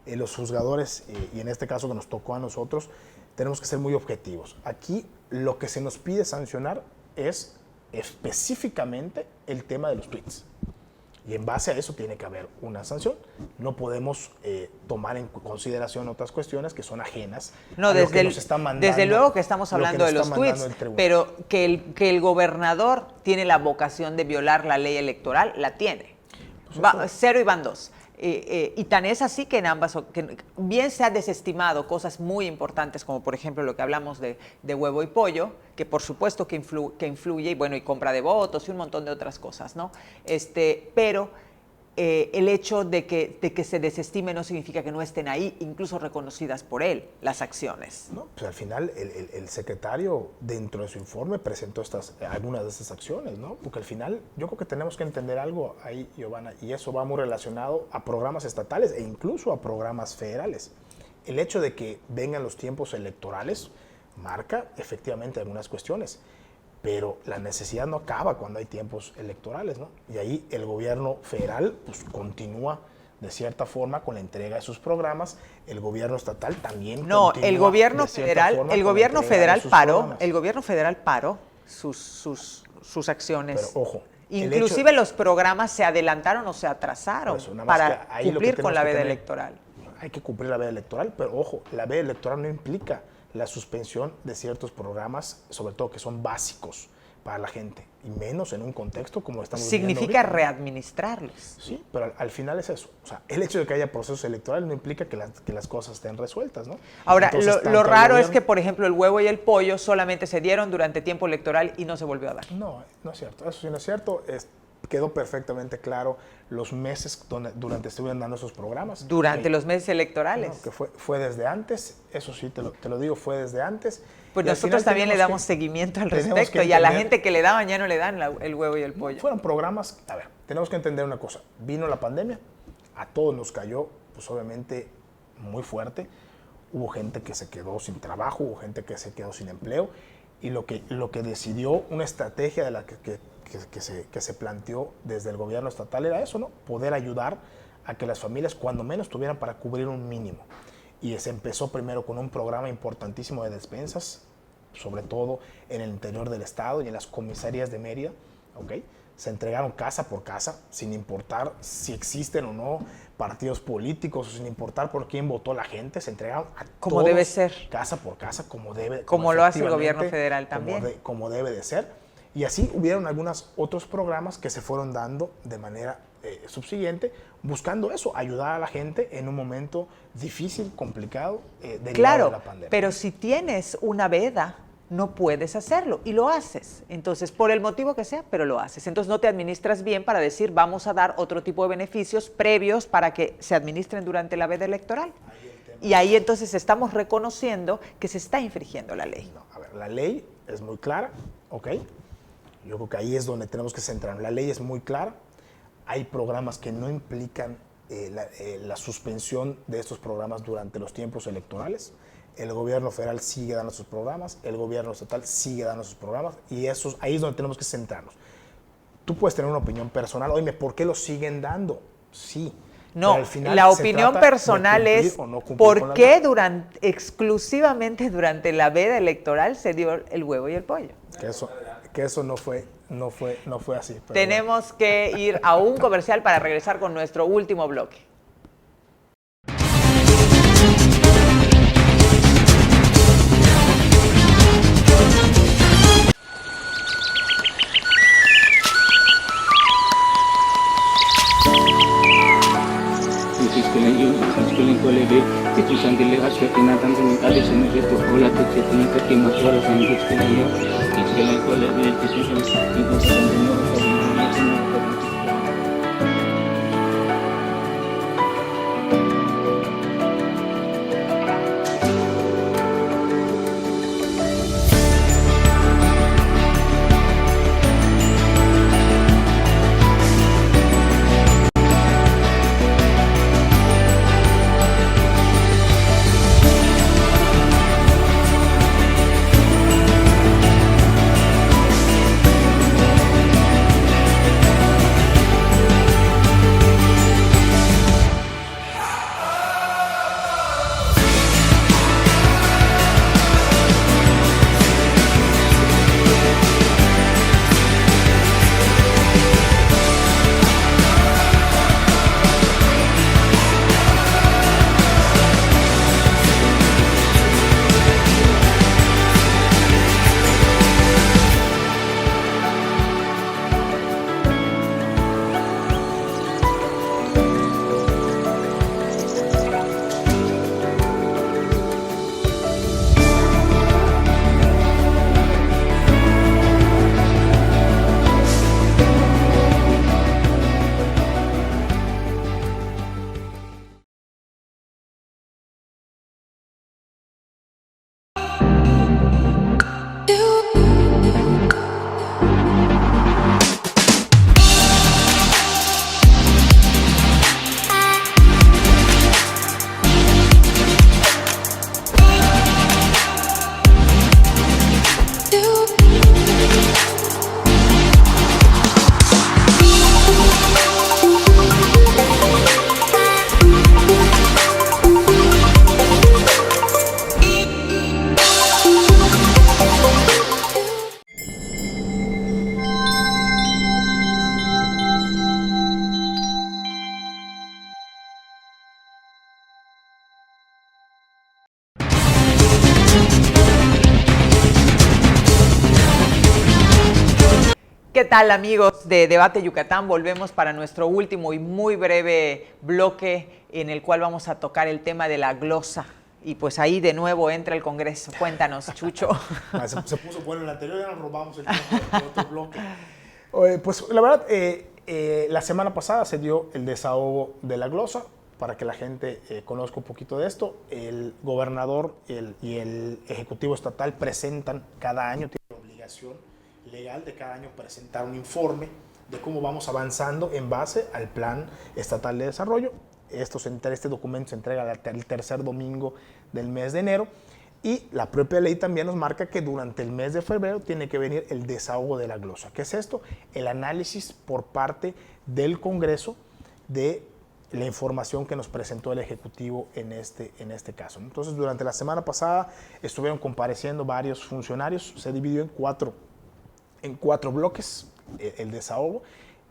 los juzgadores, y en este caso que nos tocó a nosotros, tenemos que ser muy objetivos. Aquí lo que se nos pide sancionar es específicamente el tema de los tweets. Y en base a eso tiene que haber una sanción. No podemos tomar en consideración otras cuestiones que son ajenas a lo que nos está mandando. Desde luego que estamos hablando de los tweets, pero que el gobernador tiene la vocación de violar la ley electoral, la tiene. Cero y van dos. Y tan es así que en ambas, que bien se ha desestimado cosas muy importantes, como por ejemplo lo que hablamos de huevo y pollo, que por supuesto que influye, y bueno, y compra de votos y un montón de otras cosas, ¿no? Pero el hecho de que se desestime no significa que no estén ahí, incluso reconocidas por él, las acciones. No, pues al final el secretario dentro de su informe presentó algunas de estas acciones, ¿no? Porque al final yo creo que tenemos que entender algo ahí, Giovanna, y eso va muy relacionado a programas estatales e incluso a programas federales. El hecho de que vengan los tiempos electorales marca efectivamente algunas cuestiones, pero la necesidad no acaba cuando hay tiempos electorales, ¿no? Y ahí el gobierno federal pues continúa de cierta forma con la entrega de sus programas, el gobierno estatal también no, continúa el gobierno de cierta federal, forma el con la gobierno entrega de federal sus paró, programas. el gobierno federal paró sus acciones. Pero ojo, inclusive los programas se adelantaron o se atrasaron Por eso, nada más para que ahí lo que cumplir con tenemos la que veda tener- electoral. Hay que cumplir la veda electoral, pero ojo, la veda electoral no implica la suspensión de ciertos programas, sobre todo que son básicos para la gente, y menos en un contexto como estamos viviendo Significa ahorita. readministrarlos. Sí, pero al final es eso. O sea, el hecho de que haya procesos electorales no implica que las cosas estén resueltas, ¿no? Ahora, Entonces, tanto lo el raro es gobierno- que, por ejemplo, el huevo y el pollo solamente se dieron durante tiempo electoral y no se volvió a dar. No, no es cierto. Eso sí no es cierto. Quedó perfectamente claro los meses durante estuvieron dando esos programas. Durante Sí. los meses electorales. No, que fue desde antes, eso sí, te lo digo, fue desde antes. Pues Y al nosotros final también le tenemos damos que- seguimiento al tenemos respecto que y a la entender- gente que le daban ya no le dan el huevo y el pollo. Fueron programas, a ver, tenemos que entender una cosa. Vino la pandemia, a todos nos cayó, pues obviamente, muy fuerte. Hubo gente que se quedó sin trabajo, hubo gente que se quedó sin empleo. Y lo que decidió una estrategia de la que se planteó desde el gobierno estatal era eso, ¿no? Poder ayudar a que las familias, cuando menos, tuvieran para cubrir un mínimo. Y se empezó primero con un programa importantísimo de despensas, sobre todo en el interior del estado y en las comisarías de Mérida, ¿ok? Se entregaron casa por casa, sin importar si existen o no partidos políticos, o sin importar por quién votó la gente, se entregaron a Como todos, debe ser. casa por casa, como debe. Como lo hace el efectivamente, gobierno federal también. Como debe de ser. Y así hubieron algunos otros programas que se fueron dando de manera subsiguiente, buscando eso, ayudar a la gente en un momento difícil, complicado, derivado de Claro, la pandemia. pero si tienes una veda, no puedes hacerlo y lo haces. Entonces, por el motivo que sea, pero lo haces. Entonces, no te administras bien para decir, vamos a dar otro tipo de beneficios previos para que se administren durante la veda electoral. Y ahí entonces estamos reconociendo que se está infringiendo la ley. No, a ver, la ley es muy clara, ¿ok? Yo creo que ahí es donde tenemos que centrarnos. La ley es muy clara. Hay programas que no implican la suspensión de estos programas durante los tiempos electorales. El gobierno federal sigue dando sus programas, el gobierno estatal sigue dando sus programas, y ahí es donde tenemos que centrarnos. Tú puedes tener una opinión personal, oye, ¿por qué lo siguen dando? Sí. No, pero al final la se opinión trata de personal cumplir es o no cumplir con por la qué ley. exclusivamente durante la veda electoral se dio el huevo y el pollo. Que eso no fue así. Pero Tenemos que ir a un comercial para regresar con nuestro último bloque. tal, amigos de Debate Yucatán? Volvemos para nuestro último y muy breve bloque en el cual vamos a tocar el tema de la glosa. Y pues ahí de nuevo entra el Congreso. Cuéntanos, Chucho. Se puso bueno el anterior, ya nos robamos el tiempo de otro bloque. Pues la verdad, la semana pasada se dio el desahogo de la glosa. Para que la gente conozca un poquito de esto, el gobernador y el Ejecutivo Estatal presentan cada año, tienen la obligación legal de cada año presentar un informe de cómo vamos avanzando en base al Plan Estatal de Desarrollo. Este documento se entrega el tercer domingo del mes de enero y la propia ley también nos marca que durante el mes de febrero tiene que venir el desahogo de la glosa. ¿Qué es esto? El análisis por parte del Congreso de la información que nos presentó el Ejecutivo en este caso. Entonces, durante la semana pasada estuvieron compareciendo varios funcionarios, se dividió en cuatro bloques el desahogo,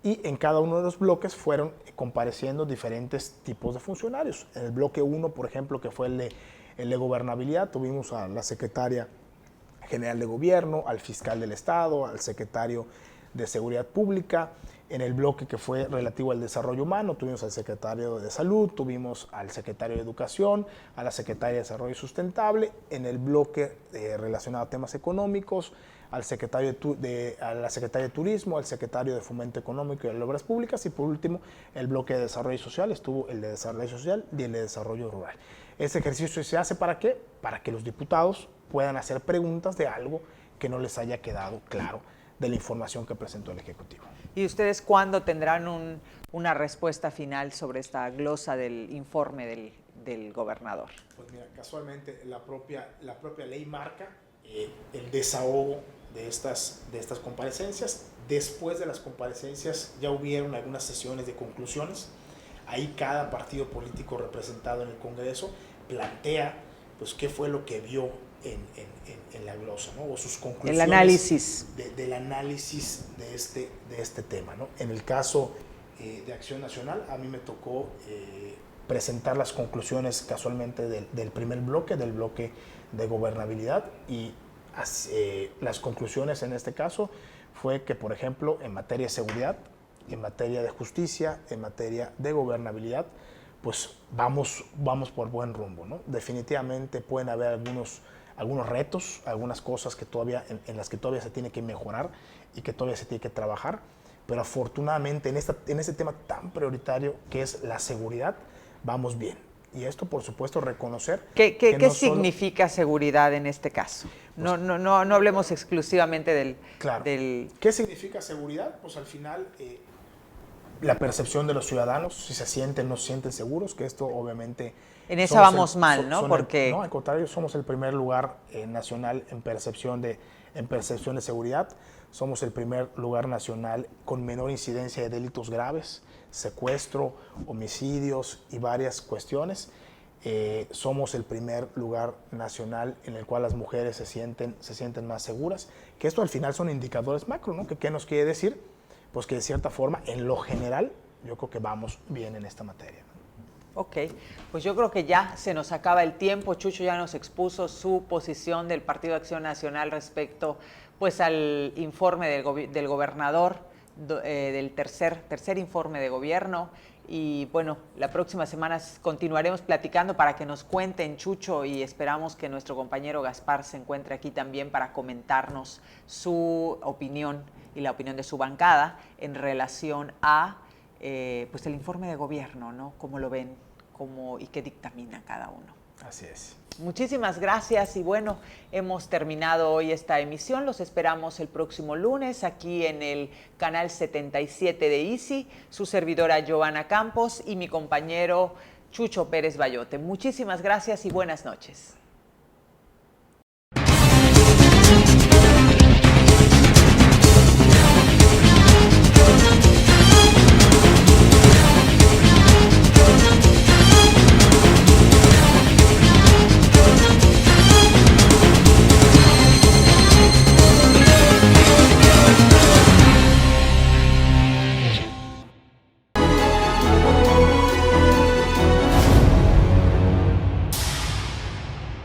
y en cada uno de los bloques fueron compareciendo diferentes tipos de funcionarios. En el bloque 1, por ejemplo, que fue el de gobernabilidad, tuvimos a la secretaria general de gobierno, al fiscal del Estado, al secretario de Seguridad Pública. En el bloque que fue relativo al desarrollo humano, tuvimos al secretario de Salud, tuvimos al secretario de Educación, a la secretaria de Desarrollo Sustentable. En el bloque relacionado a temas económicos, a la secretaria de Turismo, al secretario de Fomento Económico y de Obras Públicas, y por último, el bloque de Desarrollo Social, estuvo el de Desarrollo Social y el de Desarrollo Rural. Este ejercicio se hace ¿para qué? Para que los diputados puedan hacer preguntas de algo que no les haya quedado claro de la información que presentó el Ejecutivo. ¿Y ustedes cuándo tendrán una respuesta final sobre esta glosa del informe del gobernador? Pues mira, casualmente la propia ley marca el desahogo de estas comparecencias. Después de las comparecencias ya hubieron algunas sesiones de conclusiones. Ahí cada partido político representado en el Congreso plantea pues qué fue lo que vio en la glosa, ¿no? O sus conclusiones. El análisis. Del análisis de este tema, ¿no? En el caso de Acción Nacional, a mí me tocó presentar las conclusiones casualmente del primer bloque, del bloque de gobernabilidad, y las conclusiones en este caso fue que, por ejemplo, en materia de seguridad, en materia de justicia, en materia de gobernabilidad, pues vamos por buen rumbo, ¿no? Definitivamente pueden haber algunos retos, algunas cosas que en las que todavía se tiene que mejorar y que todavía se tiene que trabajar, pero afortunadamente en este tema tan prioritario que es la seguridad, vamos bien. Y esto, por supuesto, reconocer... ¿Qué no significa seguridad en este caso? Pues, no hablemos exclusivamente del... Claro. ¿Qué significa seguridad? Pues al final... la percepción de los ciudadanos, si se sienten o no se sienten seguros, que esto obviamente... En esa vamos mal, ¿no? Porque... No, al contrario, somos el primer lugar nacional en percepción de seguridad. Somos el primer lugar nacional con menor incidencia de delitos graves, secuestro, homicidios y varias cuestiones. Somos el primer lugar nacional en el cual las mujeres se sienten más seguras. Que esto al final son indicadores macro, ¿no? ¿Qué nos quiere decir? Pues que de cierta forma, en lo general, yo creo que vamos bien en esta materia. Ok, pues yo creo que ya se nos acaba el tiempo. Chucho ya nos expuso su posición del Partido de Acción Nacional respecto pues al informe del gobernador, del tercer informe de gobierno. Y bueno, la próxima semana continuaremos platicando para que nos cuenten, Chucho, y esperamos que nuestro compañero Gaspar se encuentre aquí también para comentarnos su opinión y la opinión de su bancada en relación a pues el informe de gobierno, ¿no? ¿Cómo lo ven? ¿Y qué dictamina cada uno? Así es. Muchísimas gracias y bueno, hemos terminado hoy esta emisión. Los esperamos el próximo lunes aquí en el canal 77 de Easy, su servidora Giovanna Campos y mi compañero Chucho Pérez Bayote. Muchísimas gracias y buenas noches.